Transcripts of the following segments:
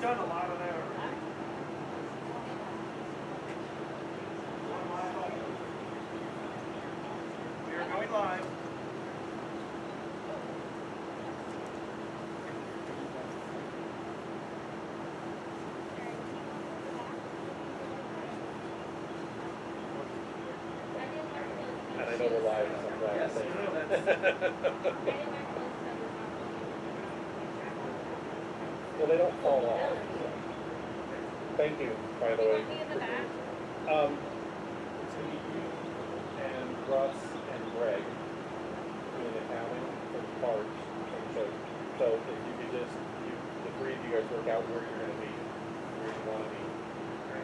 Done a lot of that already. We are going live. And I know we're live, so I'm glad. Yes, well, they don't fall off. So. Thank you, by the way. It's going to be you and Russ and Greg doing accounting for the parts. So if you could just, the three of you guys work out where you're going to be, where you want to be.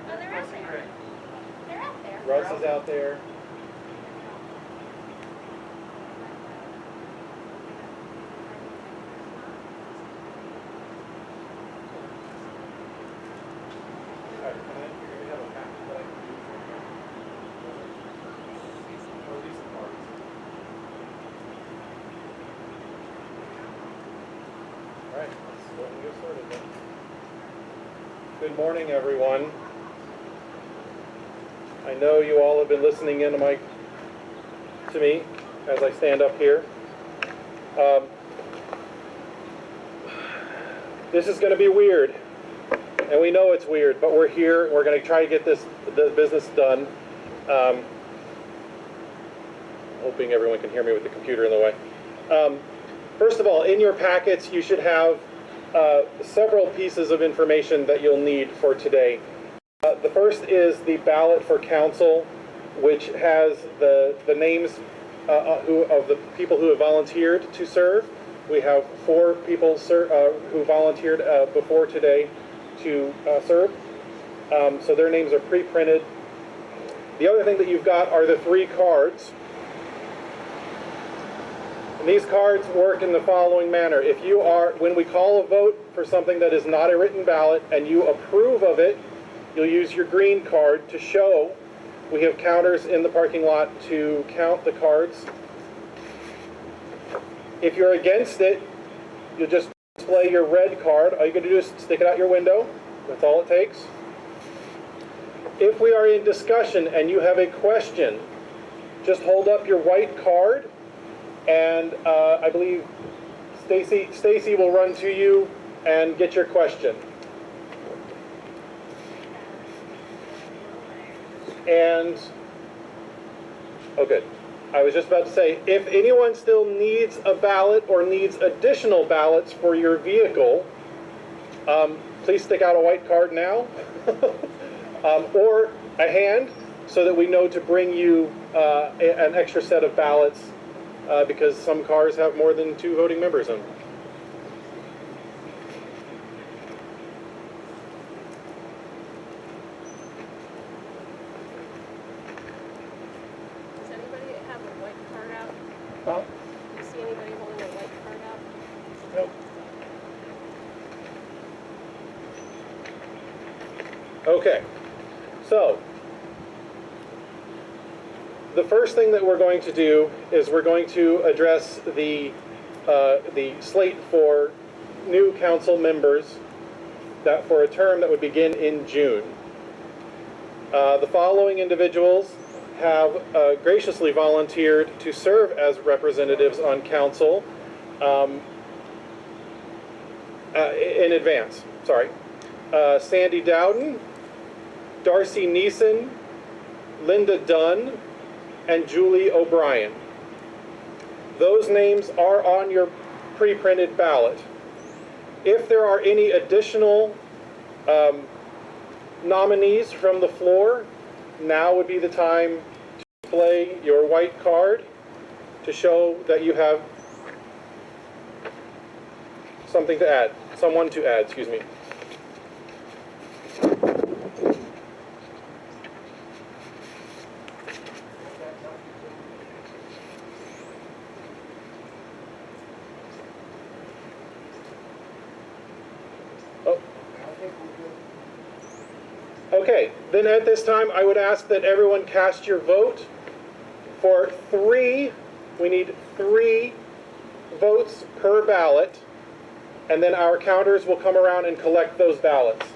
Oh, they're out there. They're out there. Russ is out there. Good morning, everyone. I know you all have been listening in to me as I stand up here. This is going to be weird, and we know it's weird, but we're here. We're going to try to get the business done. Hoping everyone can hear me with the computer in the way. First of all, in your packets, you should have several pieces of information that you'll need for today. The first is the ballot for council, which has the names of the people who have volunteered to serve. We have 4 people who volunteered before today to serve. So their names are pre-printed. The other thing that you've got are the 3 cards. And these cards work in the following manner. If you are, when we call a vote for something that is not a written ballot and you approve of it, you'll use your green card to show. We have counters in the parking lot to count the cards. If you're against it, you'll just display your red card. All you got to do is stick it out your window. That's all it takes. If we are in discussion and you have a question, just hold up your white card. And I believe Stacy will run to you and get your question. And, oh good. I was just about to say, if anyone still needs a ballot or needs additional ballots for your vehicle, please stick out a white card now, or a hand, so that we know to bring you an extra set of ballots. Because some cars have more than 2 voting members in them. Does anybody have a white card out? Huh? Do you see anybody holding a white card out? Nope. Okay. So, the first thing that we're going to do is we're going to address the slate for new council members that for a term that would begin in June. The following individuals have graciously volunteered to serve as representatives on council in advance. Sorry. Sandy Dowden, Darcy Neeson, Linda Dunn, and Julie O'Brien. Those names are on your pre-printed ballot. If there are any additional nominees from the floor, now would be the time to display your white card to show that you have something to add, someone to add, excuse me. Okay, then at this time, I would ask that everyone cast your vote for we need 3 votes per ballot, and then our counters will come around and collect those ballots.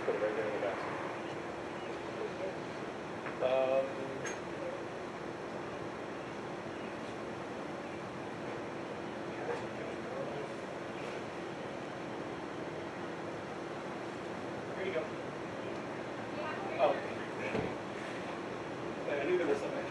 Put it right there in the basket. Here you go. Oh. I knew there was something.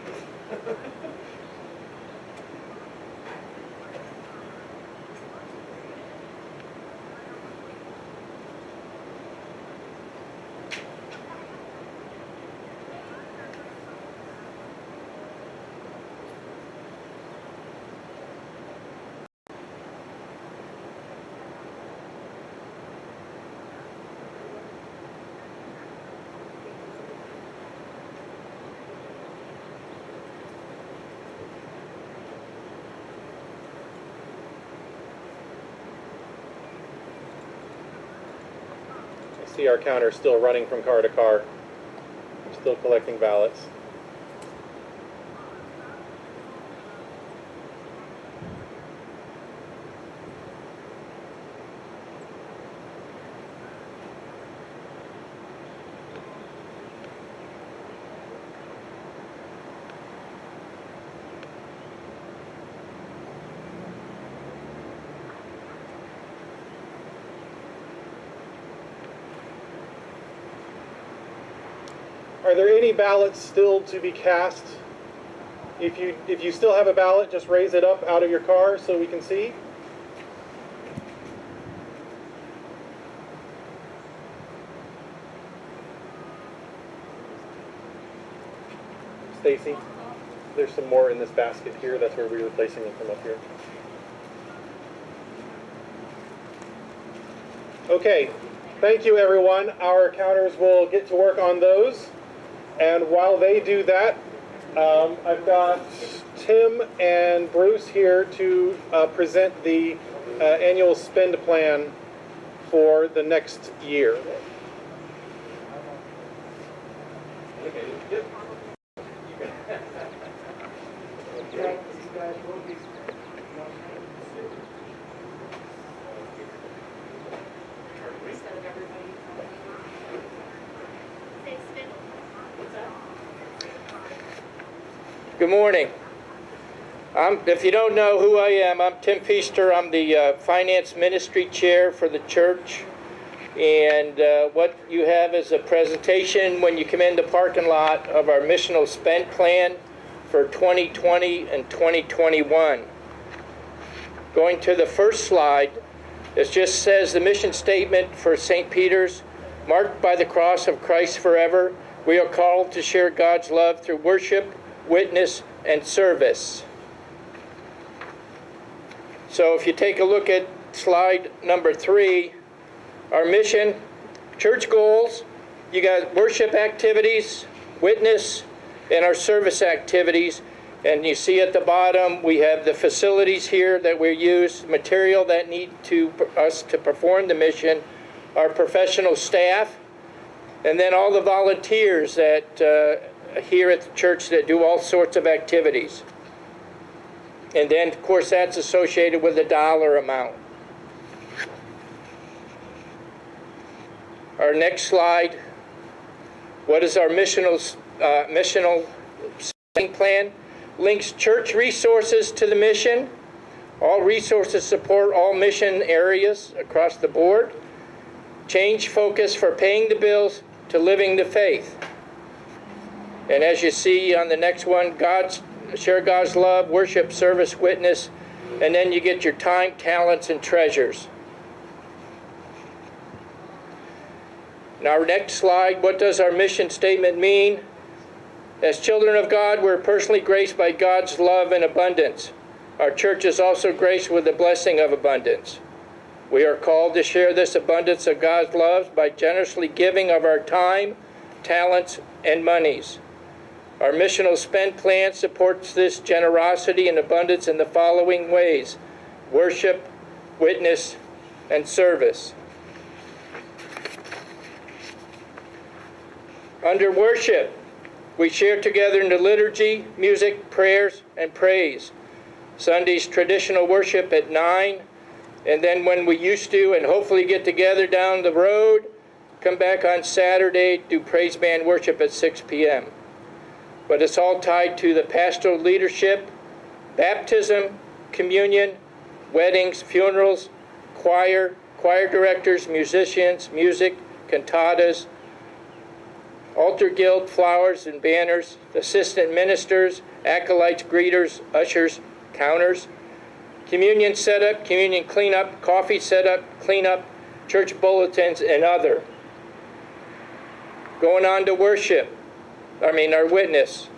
See our counter still running from car to car, still collecting ballots. Are there any ballots still to be cast? If you still have a ballot, just raise it up out of your car so we can see. Stacy, there's some more in this basket here. That's where we were placing them from up here. Okay, thank you everyone. Our counters will get to work on those. And while they do that, I've got Tim and Bruce here to present the annual spend plan for the next year. Good morning. If you don't know who I am, I'm Tim Feaster. I'm the Finance Ministry Chair for the church. And what you have is a presentation when you come in the parking lot of our missional spend plan for 2020 and 2021. Going to the first slide, it just says the mission statement for St. Peter's, marked by the cross of Christ forever. We are called to share God's love through worship, witness, and service. So if you take a look at slide number 3, our mission, church goals, you got worship activities, witness, and our service activities. And you see at the bottom, we have the facilities here that we use, material that need us to perform the mission, our professional staff, and then all the volunteers that here at the church that do all sorts of activities. And then, of course, that's associated with a dollar amount. Our next slide. What is our missional spending plan? Links church resources to the mission. All resources support all mission areas across the board. Change focus for paying the bills to living the faith. And as you see on the next one, share God's love, worship, service, witness, and then you get your time, talents, and treasures. Now, our next slide, what does our mission statement mean? As children of God, we're personally graced by God's love and abundance. Our church is also graced with the blessing of abundance. We are called to share this abundance of God's love by generously giving of our time, talents, and monies. Our missional spend plan supports this generosity and abundance in the following ways: worship, witness, and service. Under worship, we share together in the liturgy, music, prayers, and praise. Sunday's traditional worship at 9, and then when we used to, and hopefully get together down the road, come back on Saturday, do praise band worship at 6 p.m. But it's all tied to the pastoral leadership, baptism, communion, weddings, funerals, choir directors, musicians, music, cantatas, altar guild, flowers and banners, assistant ministers, acolytes, greeters, ushers, counters, communion setup, communion cleanup, coffee setup, cleanup, church bulletins, and other. Going on to worship, our witness.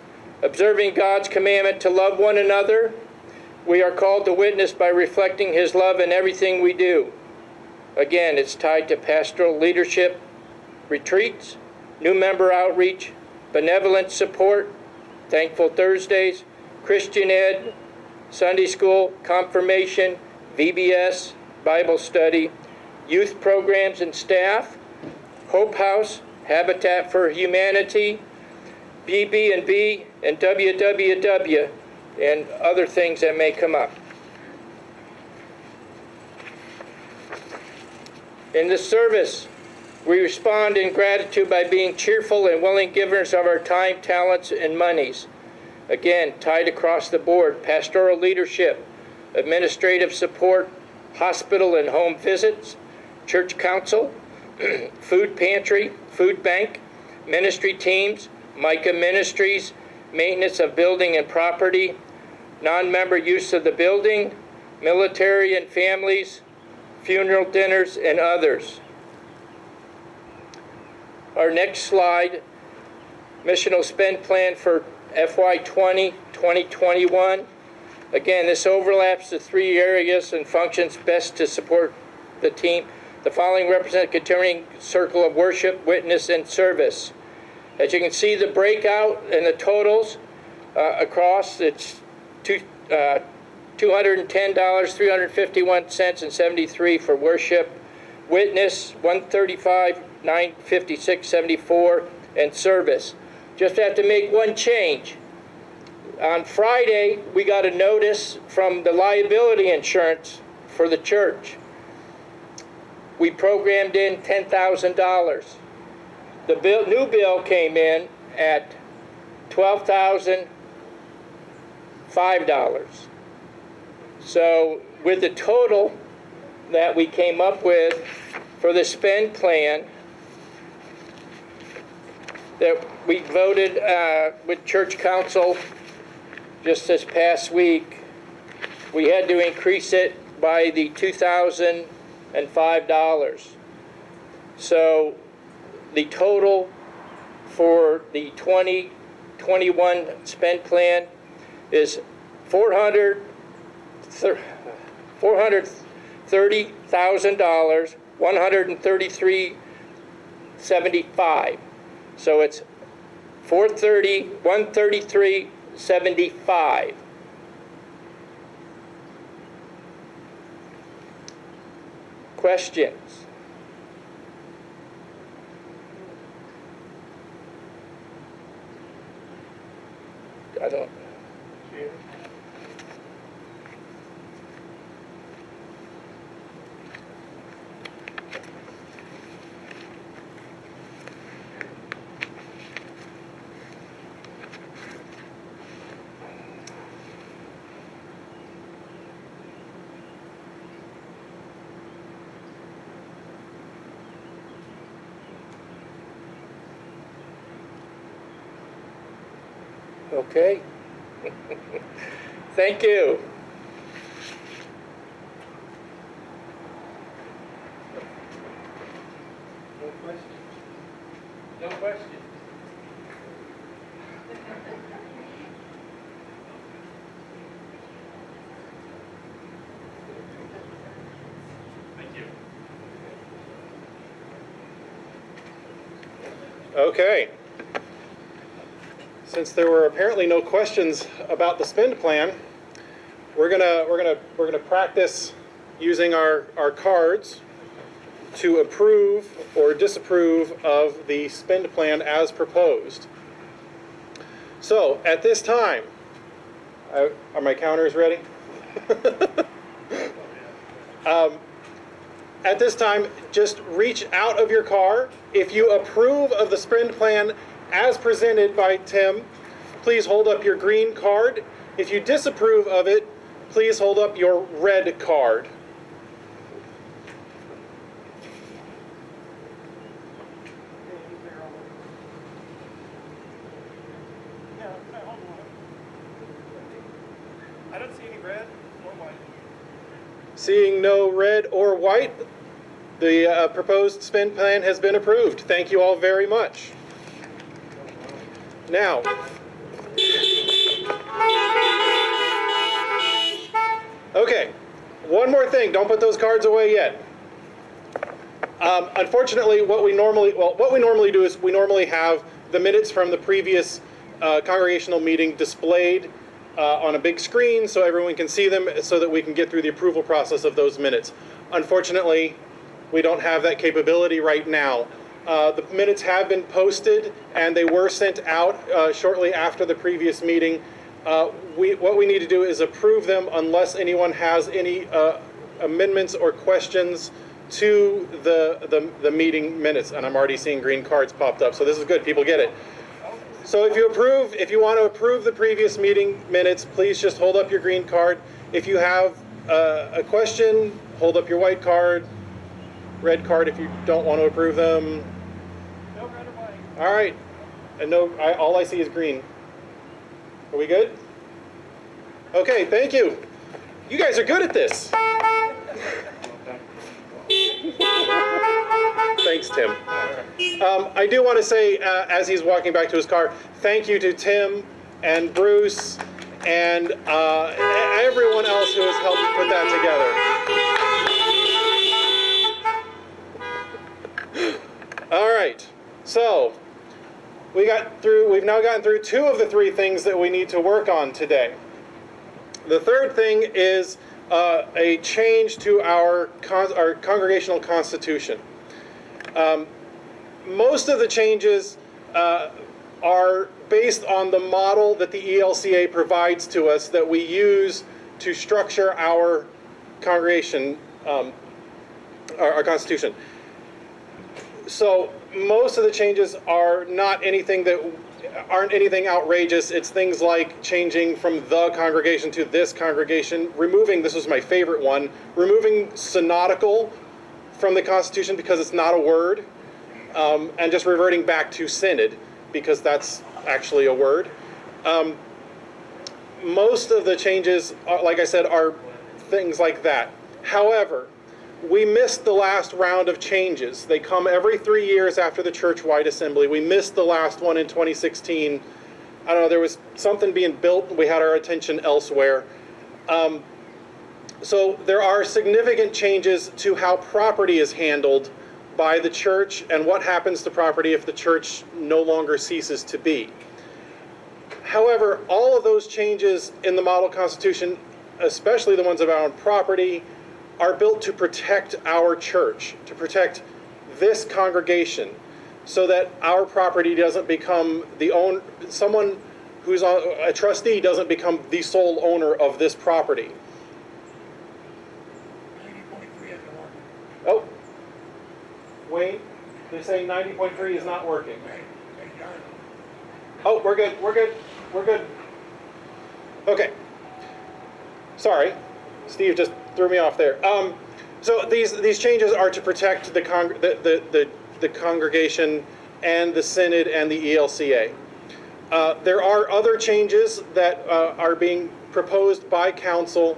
Observing God's commandment to love one another, we are called to witness by reflecting His love in everything we do. Again, it's tied to pastoral leadership, retreats, new member outreach, benevolent support, Thankful Thursdays, Christian Ed, Sunday school, confirmation, VBS, Bible study, youth programs and staff, Hope House, Habitat for Humanity, BB&B, and WWW, and other things that may come up. In the service, we respond in gratitude by being cheerful and willing givers of our time, talents, and monies. Again, tied across the board: pastoral leadership, administrative support, hospital and home visits, church council, food pantry, food bank, ministry teams, Micah Ministries, maintenance of building and property, non-member use of the building, military and families, funeral dinners, and others. Our next slide, missional spend plan for FY20, 2021. Again, this overlaps the three areas and functions best to support the team. The following represent a continuing circle of worship, witness, and service. As you can see, the breakout and the totals across, it's $210, $351, and 73 for worship. Witness, $135, $956, 74, and service. Just have to make one change. On Friday, we got a notice from the liability insurance for the church. We programmed in $10,000. The new bill came in at $12,005. So with the total that we came up with for the spend plan that we voted with church council just this past week, we had to increase it by the $2,005. So the total for the 2021 spend plan is $430,000, $133.75. So it's 430, 133.75. Questions? I don't. Okay. Thank you. No questions? No questions. Thank you. Okay. Since there were apparently no questions about the spend plan, we're gonna practice using our cards to approve or disapprove of the spend plan as proposed. So at this time, are my counters ready? At this time, just reach out of your car. If you approve of the spend plan as presented by Tim, please hold up your green card. If you disapprove of it, please hold up your red card. I don't see any red or white. Seeing no red or white, the proposed spend plan has been approved. Thank you all very much. Now, okay, one more thing. Don't put those cards away yet. Unfortunately, what we normally do is we normally have the minutes from the previous congregational meeting displayed on a big screen so everyone can see them, so that we can get through the approval process of those minutes. Unfortunately, we don't have that capability right now. The minutes have been posted and they were sent out shortly after the previous meeting. What we need to do is approve them unless anyone has any amendments or questions to the meeting minutes. And I'm already seeing green cards popped up, so this is good. People get it. So if you want to approve the previous meeting minutes, please just hold up your green card. If you have a question, hold up your white card. Red card if you don't want to approve them. No red or white. All right. And no, all I see is green. Are we good? Okay, thank you. You guys are good at this. Thanks, Tim. I do want to say, as he's walking back to his car, thank you to Tim and Bruce and everyone else who has helped put that together. All right, so we've now gotten through 2 of the 3 things that we need to work on today. The third thing is a change to our congregational constitution. Most of the changes are based on the model that the ELCA provides to us that we use to structure our congregation, our constitution. So most of the changes are not anything that aren't anything outrageous. It's things like changing from the congregation to this congregation, removing, this was my favorite one, removing synodical from the Constitution because it's not a word, and just reverting back to synod because that's actually a word. Most of the changes, like I said, are things like that. However, we missed the last round of changes. They come every 3 years after the church-wide assembly. We missed the last one in 2016. I don't know, there was something being built and we had our attention elsewhere. So there are significant changes to how property is handled by the church and what happens to property if the church no longer ceases to be. However, all of those changes in the model constitution, especially the ones about property, are built to protect our church, to protect this congregation, so that our property doesn't become someone who's a trustee doesn't become the sole owner of this property. 90.3 isn't working. Oh, wait, they're saying 90.3 is not working. Hey, darn it. Oh, we're good, we're good, we're good. Okay. Sorry, Steve just threw me off there. So these changes are to protect the congregation and the synod and the ELCA. There are other changes that are being proposed by council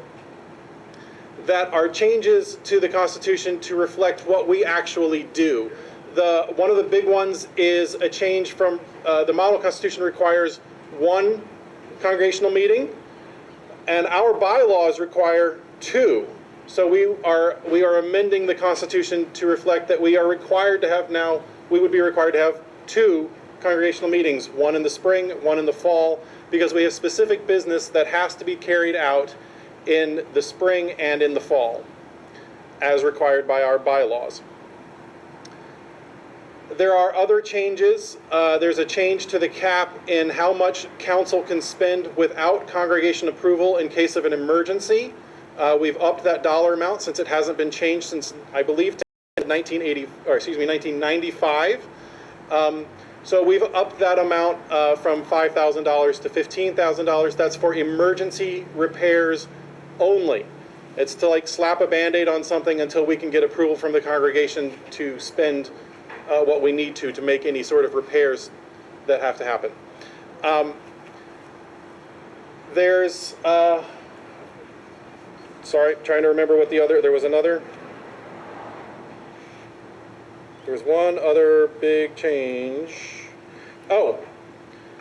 that are changes to the Constitution to reflect what we actually do. One of the big ones is a change from the model Constitution requires one congregational meeting, and our bylaws require two. So we are amending the Constitution to reflect that we would be required to have two congregational meetings, one in the spring, one in the fall, because we have specific business that has to be carried out in the spring and in the fall, as required by our bylaws. There are other changes. There's a change to the cap in how much council can spend without congregation approval in case of an emergency. We've upped that dollar amount since it hasn't been changed since, I believe, 1995. So we've upped that amount from $5,000 to $15,000. That's for emergency repairs only. It's to like slap a Band-Aid on something until we can get approval from the congregation to spend what we need to make any sort of repairs that have to happen. There's, sorry, trying to remember what there was one other big change. Oh,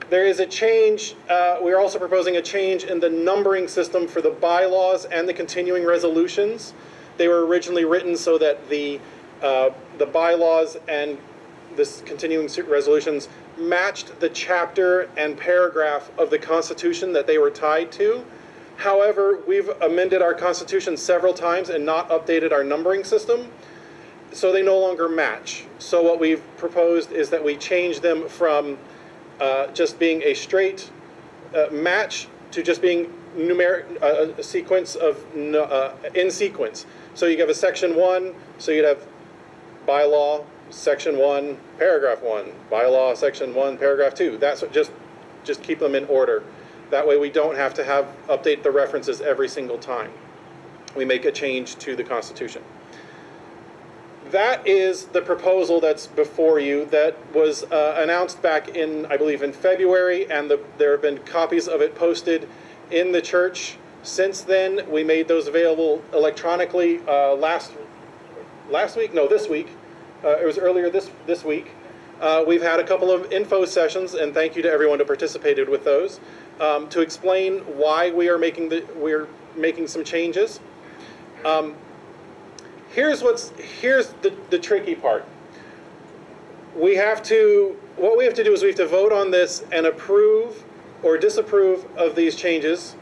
there is a change, we're also proposing a change in the numbering system for the bylaws and the continuing resolutions. They were originally written so that the bylaws and this continuing resolutions matched the chapter and paragraph of the Constitution that they were tied to. However, we've amended our Constitution several times and not updated our numbering system, so they no longer match. So what we've proposed is that we change them from just being a straight match to just being numeric, a sequence of in sequence. So you have a section 1, so you'd have bylaw, section 1, paragraph 1, bylaw, section 1, paragraph 2. That's what, just keep them in order. That way we don't have to update the references every single time we make a change to the Constitution. That is the proposal that's before you that was announced back in, I believe, in February, and there have been copies of it posted in the church. Since then, we made those available electronically this week. It was earlier this week. We've had a couple of info sessions, and thank you to everyone who participated with those, to explain why we're making some changes. Here's the tricky part. What we have to do is we have to vote on this and approve or disapprove of these changes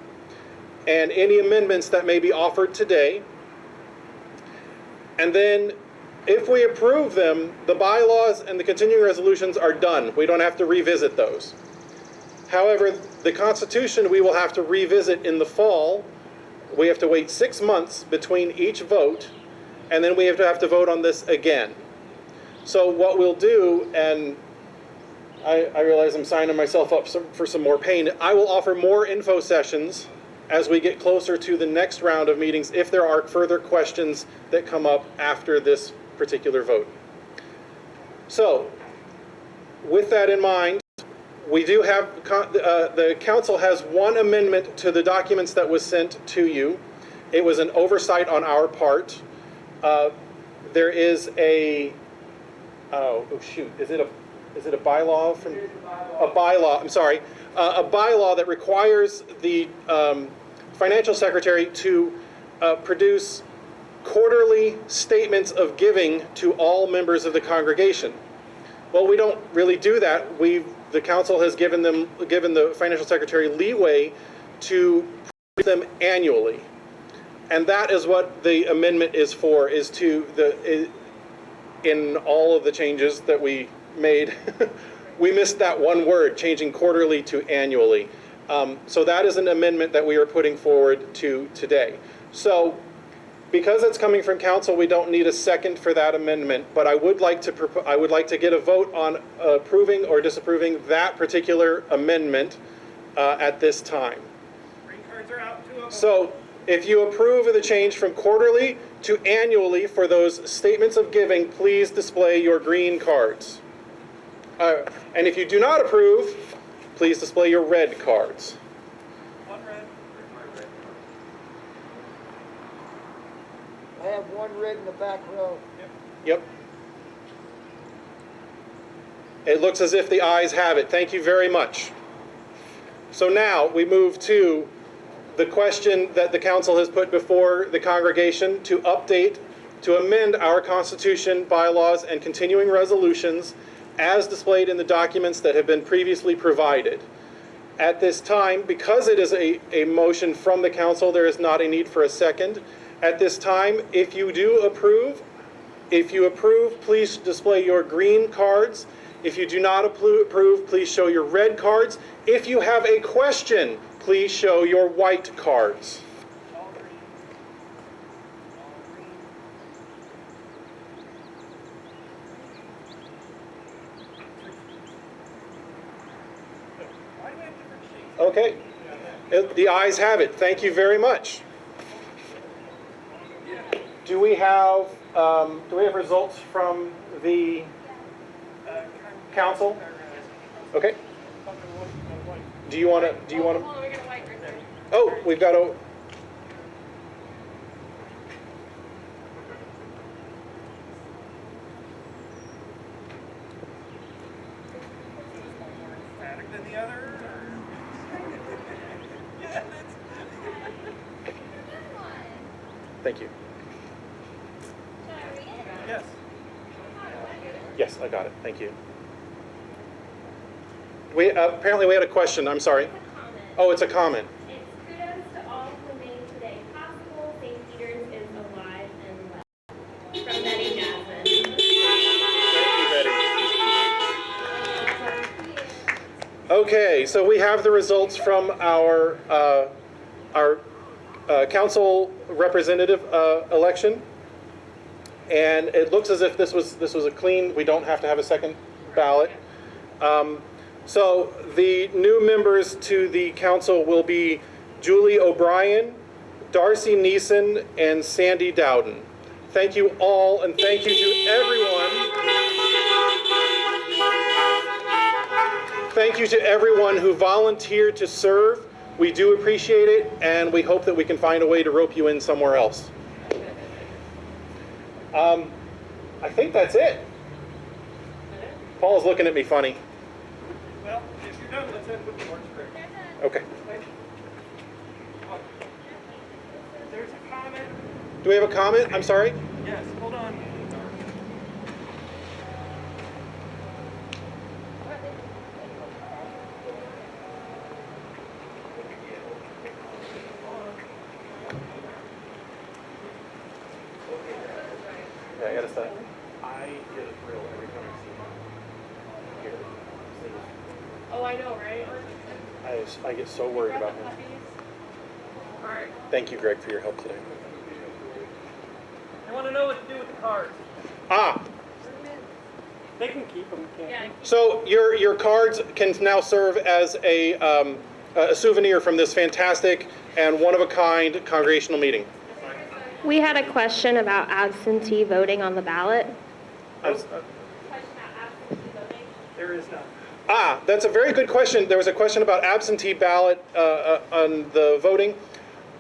and any amendments that may be offered today. And then if we approve them, the bylaws and the continuing resolutions are done. We don't have to revisit those. However, the Constitution we will have to revisit in the fall. We have to wait 6 months between each vote, and then we have to vote on this again. So what we'll do, and I realize I'm signing myself up for some more pain, I will offer more info sessions as we get closer to the next round of meetings if there are further questions that come up after this particular vote. So, with that in mind, we do have, the council has one amendment to the documents that was sent to you. It was an oversight on our part. There is a, is it a bylaw from? A bylaw, I'm sorry. A bylaw that requires the financial secretary to produce quarterly statements of giving to all members of the congregation. Well, we don't really do that. The council has given the financial secretary leeway to produce them annually. And that is what the amendment is for, in all of the changes that we made, we missed that one word, changing quarterly to annually. So that is an amendment that we are putting forward to today. So because it's coming from council, we don't need a second for that amendment, but I would like to get a vote on approving or disapproving that particular amendment at this time. Green cards are out, 2 of them. So if you approve of the change from quarterly to annually for those statements of giving, please display your green cards. And if you do not approve, please display your red cards. One red. I have one red in the back row. Yep. It looks as if the ayes have it. Thank you very much. So now we move to the question that the council has put before the congregation to update, to amend our Constitution, bylaws, and continuing resolutions as displayed in the documents that have been previously provided. At this time, because it is a motion from the council, there is not a need for a second. At this time, if you approve, please display your green cards. If you do not approve, please show your red cards. If you have a question, please show your white cards. All green. Why do we have different shades? Okay. The ayes have it. Thank you very much. Do we have results from the council? Okay. Do you want to? Hold on, we got a white right there. Oh, we've got a. Static than the other? Yeah, that's... Thank you. Should I read it? Yes. Yes, I got it. Thank you. We apparently we had a question. I'm sorry. It's a comment. Oh, it's a comment. It's kudos to all who made today possible. St. Peter's is alive and well. From Betty Jasmine. Thank you, Betty. Okay, so we have the results from our council representative election, and it looks as if this was a clean. We don't have to have a second ballot. So the new members to the council will be Julie O'Brien, Darcy Neeson, and Sandy Dowden. Thank you all, and thank you to everyone. Thank you to everyone who volunteered to serve. We do appreciate it, and we hope that we can find a way to rope you in somewhere else. I think that's it. Paul's looking at me funny. Well, if you're done, let's end with the orange script. Okay. There's a comment. Do we have a comment? I'm sorry. Yes, hold on. Yeah, I gotta say, I get a thrill every time I see him here. Oh, I know, right? I get so worried about him. All right. Thank you, Greg, for your help today. I want to know what to do with the cards. Ah, They can keep them, can't Yeah. so your cards can now serve as a souvenir from this fantastic and one-of-a-kind congregational meeting. We had a question about absentee voting on the ballot. I'm- There is none. That's a very good question. There was a question about absentee ballot on the voting.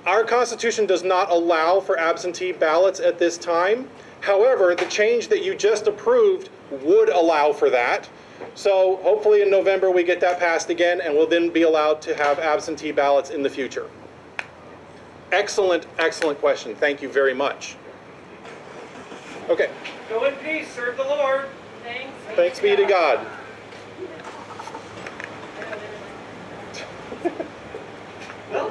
Our Constitution does not allow for absentee ballots at this time. However, the change that you just approved would allow for that. So hopefully in November we get that passed again, and we'll then be allowed to have absentee ballots in the future. Excellent, excellent question. Thank you very much. Okay, Go in peace, serve the Lord. Thanks. thanks be to God. Well,